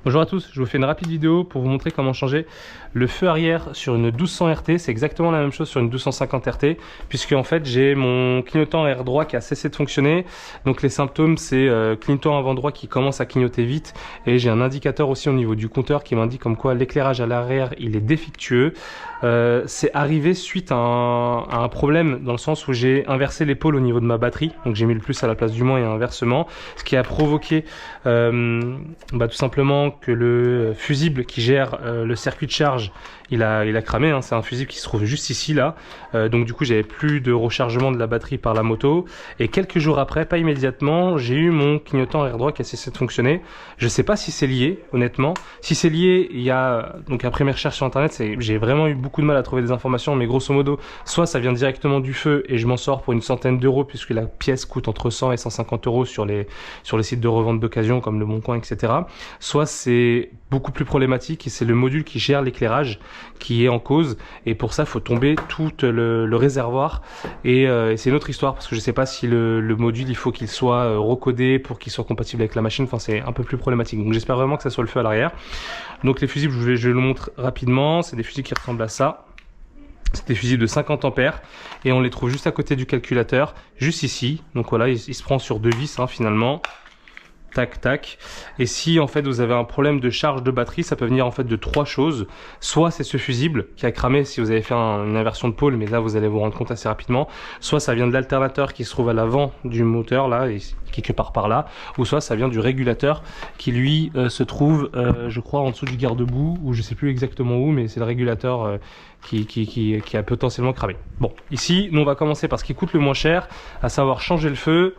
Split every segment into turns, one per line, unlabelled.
Bonjour à tous, je vous fais une rapide vidéo pour vous montrer comment changer le feu arrière sur une 1200 RT. C'est exactement la même chose sur une 1250 RT, puisque en fait j'ai mon clignotant arrière droit qui a cessé de fonctionner. Donc les symptômes, c'est clignotant avant droit qui commence à clignoter vite, et j'ai un indicateur aussi au niveau du compteur qui m'indique comme quoi l'éclairage à l'arrière il est défectueux. C'est arrivé suite à un problème dans le sens où j'ai inversé les pôles au niveau de ma batterie, donc j'ai mis le plus à la place du moins et inversement, ce qui a provoqué tout simplement que le fusible qui gère le circuit de charge il a cramé, hein. C'est un fusible qui se trouve juste ici là, donc du coup j'avais plus de rechargement de la batterie par la moto, et quelques jours après, pas immédiatement, j'ai eu mon clignotant arrière droit qui a cessé de fonctionner. Je sais pas si c'est lié, honnêtement. Si c'est lié, il y a donc après mes recherches sur internet, j'ai vraiment eu beaucoup de mal à trouver des informations, mais grosso modo soit ça vient directement du feu et je m'en sors pour une centaine d'euros puisque la pièce coûte entre 100 et 150 euros sur les sites de revente d'occasion comme Le Bon Coin, etc. Soit c'est beaucoup plus problématique et c'est le module qui gère l'éclairage qui est en cause, et pour ça il faut tomber tout le réservoir, et c'est une autre histoire parce que je sais pas si le module il faut qu'il soit recodé pour qu'il soit compatible avec la machine. Enfin, c'est un peu plus problématique, donc j'espère vraiment que ça soit le feu à l'arrière. Donc les fusibles, je le montre rapidement, c'est des fusibles qui ressemblent à ça. C'est des fusibles de 50 ampères et on les trouve juste à côté du calculateur, juste ici. Donc voilà, il se prend sur deux vis, hein, finalement. Tac tac. Et si en fait vous avez un problème de charge de batterie, ça peut venir en fait de trois choses. Soit c'est ce fusible qui a cramé si vous avez fait une inversion de pôle, mais là vous allez vous rendre compte assez rapidement. Soit ça vient de l'alternateur qui se trouve à l'avant du moteur là, et quelque part par là. Ou soit ça vient du régulateur qui lui se trouve je crois en dessous du garde-boue, ou je sais plus exactement où, mais c'est le régulateur qui a potentiellement cramé. Bon, ici nous on va commencer par ce qui coûte le moins cher, à savoir changer le feu.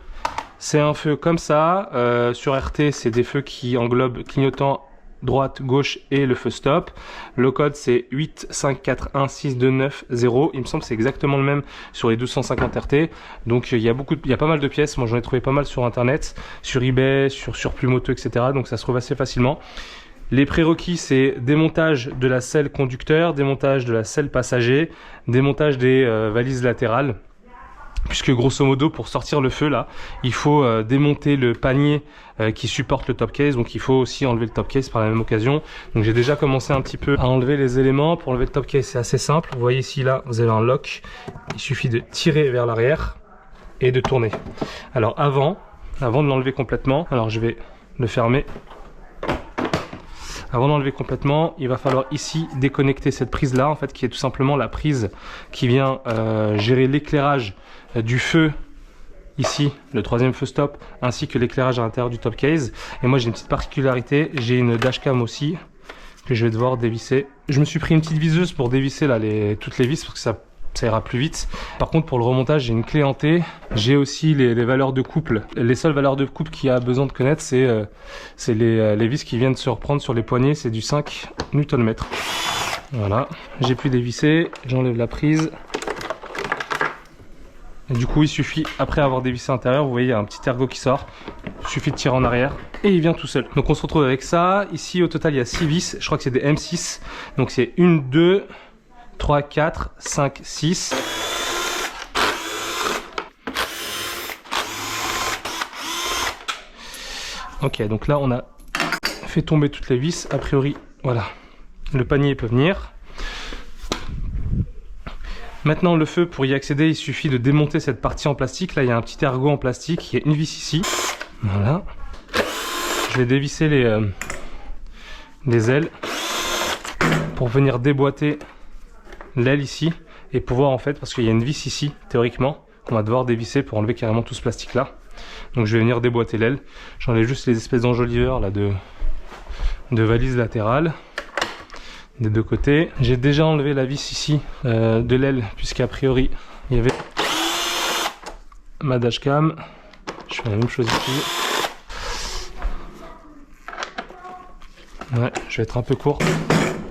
C'est un feu comme ça, sur RT c'est des feux qui englobent clignotant droite, gauche et le feu stop. Le code c'est 8541629 0, il me semble que c'est exactement le même sur les 1250 RT. Donc il y a pas mal de pièces, moi j'en ai trouvé pas mal sur internet, sur eBay, sur Surplus-Moto, etc. Donc ça se trouve assez facilement. Les prérequis, c'est démontage de la selle conducteur, démontage de la selle passager, démontage des valises latérales. Puisque grosso modo pour sortir le feu là, il faut démonter le panier qui supporte le top case, donc il faut aussi enlever le top case par la même occasion. Donc j'ai déjà commencé un petit peu à enlever les éléments. Pour enlever le top case c'est assez simple, vous voyez ici là vous avez un lock, il suffit de tirer vers l'arrière et de tourner. Alors avant de l'enlever complètement, alors je vais le fermer. Avant d'enlever complètement, il va falloir ici déconnecter cette prise là, en fait, qui est tout simplement la prise qui vient gérer l'éclairage du feu ici, le troisième feu stop, ainsi que l'éclairage à l'intérieur du top case. Et moi j'ai une petite particularité, j'ai une dashcam aussi que je vais devoir dévisser. Je me suis pris une petite viseuse pour dévisser là toutes les vis parce que ça ira plus vite. Par contre pour le remontage j'ai une clé en T, j'ai aussi les valeurs de couple. Les seules valeurs de couple qu'il y a besoin de connaître c'est les vis qui viennent se reprendre sur les poignets, c'est du 5 Nm. Voilà, j'ai pu dévisser, j'enlève la prise. Et du coup il suffit, après avoir dévissé l'intérieur, vous voyez il y a un petit ergot qui sort, il suffit de tirer en arrière et il vient tout seul. Donc on se retrouve avec ça. Ici au total il y a 6 vis, je crois que c'est des M6, donc c'est 1, 2, 3, 4, 5, 6. Ok, donc là on a fait tomber toutes les vis, a priori, voilà, le panier peut venir. Maintenant le feu, pour y accéder, il suffit de démonter cette partie en plastique. Là il y a un petit ergot en plastique, il y a une vis ici. Voilà. Je vais dévisser les ailes pour venir déboîter l'aile ici et pouvoir en fait, parce qu'il y a une vis ici théoriquement qu'on va devoir dévisser pour enlever carrément tout ce plastique là. Donc je vais venir déboîter l'aile. J'enlève juste les espèces d'enjoliveurs là de valises latérales des deux côtés. J'ai déjà enlevé la vis ici de l'aile, puisqu'a priori il y avait ma dashcam. Je fais la même chose ici. Ouais, je vais être un peu court.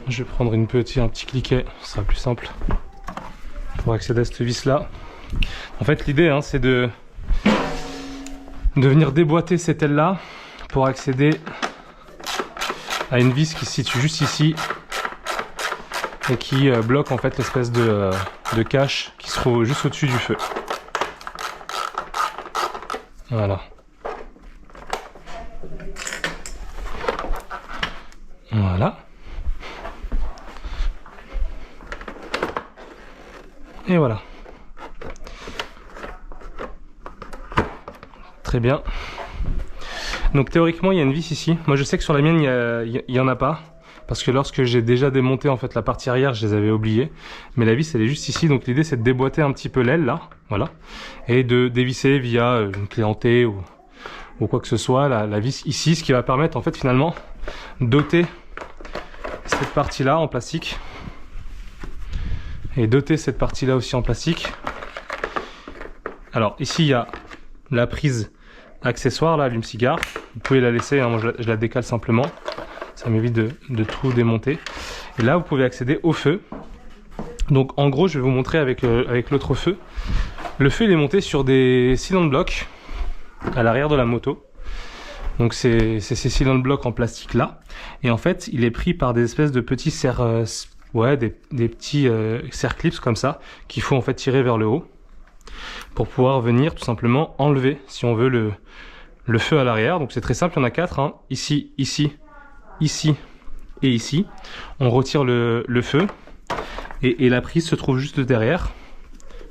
Je vais prendre un petit cliquet, ce sera plus simple pour accéder à cette vis là. En fait l'idée hein, c'est de venir déboîter cette aile là pour accéder à une vis qui se situe juste ici et qui bloque en fait l'espèce de cache qui se trouve juste au-dessus du feu. Voilà. Voilà. Et voilà. Très bien. Donc théoriquement il y a une vis ici. Moi je sais que sur la mienne il y en a pas. Parce que lorsque j'ai déjà démonté en fait la partie arrière, je les avais oubliés. Mais la vis elle est juste ici. Donc l'idée c'est de déboîter un petit peu l'aile là. Voilà. Et de dévisser via une clé en T ou quoi que ce soit la vis ici. Ce qui va permettre en fait finalement d'ôter cette partie là en plastique. Et doter cette partie là aussi en plastique. Alors ici il y a la prise accessoire là, allume-cigare. Vous pouvez la laisser, hein, moi je la décale simplement. Ça m'évite de tout démonter. Et là vous pouvez accéder au feu. Donc en gros je vais vous montrer avec l'autre feu. Le feu il est monté sur des cylindres blocs à l'arrière de la moto. Donc c'est ces cylindres blocs en plastique là. Et en fait il est pris par des espèces de petits serre des petits serre-clips comme ça qu'il faut en fait tirer vers le haut pour pouvoir venir tout simplement enlever si on veut le feu à l'arrière. Donc c'est très simple, il y en a 4 hein. Ici, ici, ici et ici. On retire le feu et la prise se trouve juste derrière,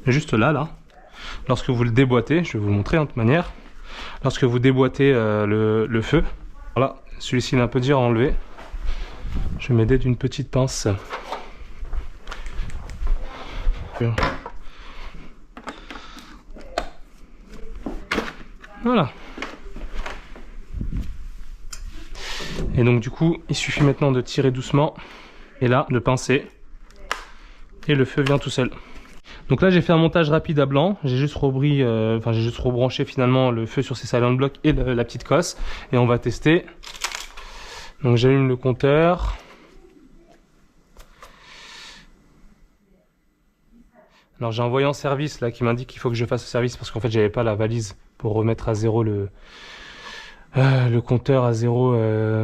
juste là. Lorsque vous le déboîtez, je vais vous le montrer de toute manière. Lorsque vous déboîtez le feu, voilà, celui-ci il est un peu dur à enlever. Je vais m'aider d'une petite pince. Voilà. Et donc du coup, il suffit maintenant de tirer doucement et là de pincer et le feu vient tout seul. Donc là j'ai fait un montage rapide à blanc, j'ai juste rebranché finalement le feu sur ces silent blocks et la petite cosse et on va tester. Donc j'allume le compteur. Alors j'ai un voyant service là qui m'indique qu'il faut que je fasse le service parce qu'en fait j'avais pas la valise pour remettre à zéro le compteur à zéro,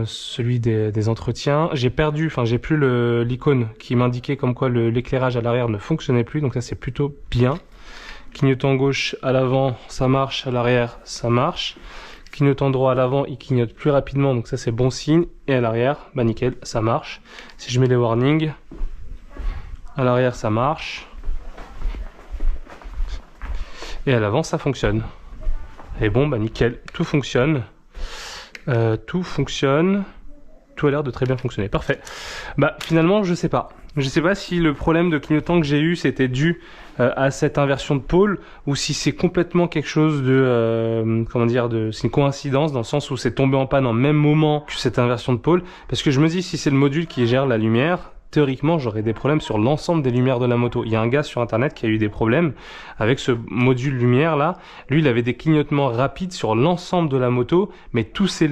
celui des entretiens. J'ai plus l'icône qui m'indiquait comme quoi l'éclairage à l'arrière ne fonctionnait plus, donc ça c'est plutôt bien. Clignotant gauche à l'avant ça marche, à l'arrière ça marche. Clignotant droit à l'avant il clignote plus rapidement, donc ça c'est bon signe. Et à l'arrière, bah nickel, ça marche. Si je mets les warnings, à l'arrière ça marche. Et à l'avant ça fonctionne. Et bon bah nickel, tout fonctionne. Tout a l'air de très bien fonctionner, parfait. Bah finalement je sais pas si le problème de clignotant que j'ai eu c'était dû à cette inversion de pôle ou si c'est complètement quelque chose de c'est une coïncidence dans le sens où c'est tombé en panne en même moment que cette inversion de pôle, parce que je me dis si c'est le module qui gère la lumière, théoriquement j'aurais des problèmes sur l'ensemble des lumières de la moto. Il y a un gars sur internet qui a eu des problèmes avec ce module lumière là. Lui il avait des clignotements rapides sur l'ensemble de la moto, mais tous ces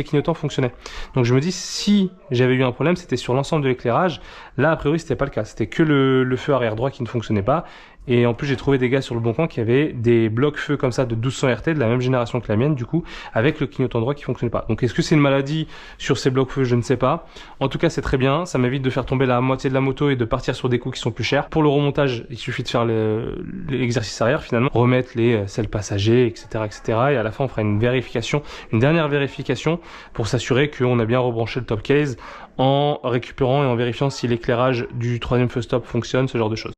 clignotants fonctionnaient. Donc je me dis si j'avais eu un problème c'était sur l'ensemble de l'éclairage. Là a priori c'était pas le cas, c'était que le feu arrière droit qui ne fonctionnait pas. Et en plus j'ai trouvé des gars sur le bon coin qui avaient des blocs feu comme ça de 1200 RT de la même génération que la mienne du coup, avec le clignotant droit qui fonctionne pas. Donc est-ce que c'est une maladie sur ces blocs feu? Je ne sais pas. En tout cas c'est très bien, ça m'évite de faire tomber la moitié de la moto et de partir sur des coûts qui sont plus chers. Pour le remontage il suffit de faire l'exercice arrière finalement, remettre les selles passagers etc. Et à la fin on fera une dernière vérification pour s'assurer qu'on a bien rebranché le top case en récupérant et en vérifiant si l'éclairage du troisième feu stop fonctionne, ce genre de choses.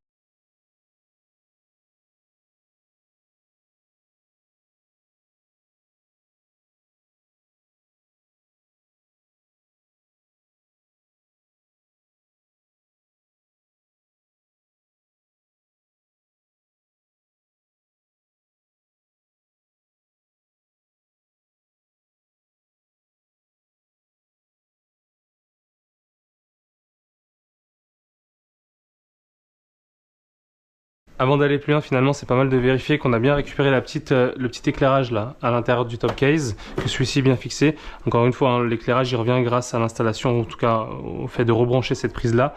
Avant d'aller plus loin, finalement, c'est pas mal de vérifier qu'on a bien récupéré le petit éclairage là, à l'intérieur du top case, que celui-ci est bien fixé. Encore une fois, hein, l'éclairage il revient grâce à l'installation, en tout cas au fait de rebrancher cette prise là.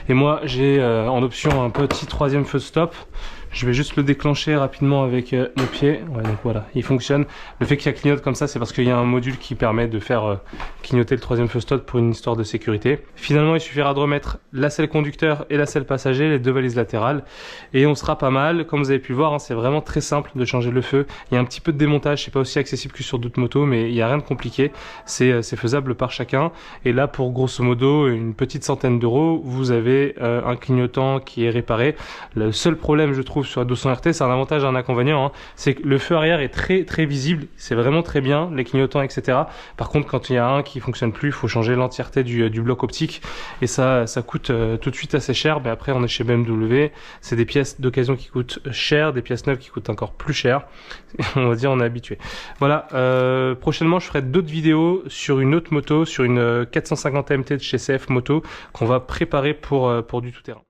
Et moi, j'ai en option un petit troisième feu stop. Je vais juste le déclencher rapidement avec mon pied. Ouais, donc voilà, il fonctionne. Le fait qu'il clignote comme ça, c'est parce qu'il y a un module qui permet de faire clignoter le troisième feu stop pour une histoire de sécurité. Finalement, il suffira de remettre la selle conducteur et la selle passager, les deux valises latérales, et on sera pas mal. Comme vous avez pu le voir, hein, c'est vraiment très simple de changer le feu. Il y a un petit peu de démontage, c'est pas aussi accessible que sur d'autres motos, mais il n'y a rien de compliqué. C'est faisable par chacun. Et là, pour grosso modo une petite centaine d'euros, vous avez un clignotant qui est réparé. Le seul problème, je trouve, sur la 200 RT, c'est un avantage et un inconvénient, hein, c'est que le feu arrière est très visible, c'est vraiment très bien, les clignotants, etc. Par contre, quand il y a un qui fonctionne plus, il faut changer l'entièreté du bloc optique, et ça coûte tout de suite assez cher. Mais après, on est chez BMW, c'est des pièces d'occasion qui coûtent cher, des pièces neuves qui coûtent encore plus cher. On va dire, on est habitué. Voilà, prochainement, je ferai d'autres vidéos sur une autre moto, sur une 450 MT de chez CF Moto, qu'on va préparer pour du tout-terrain.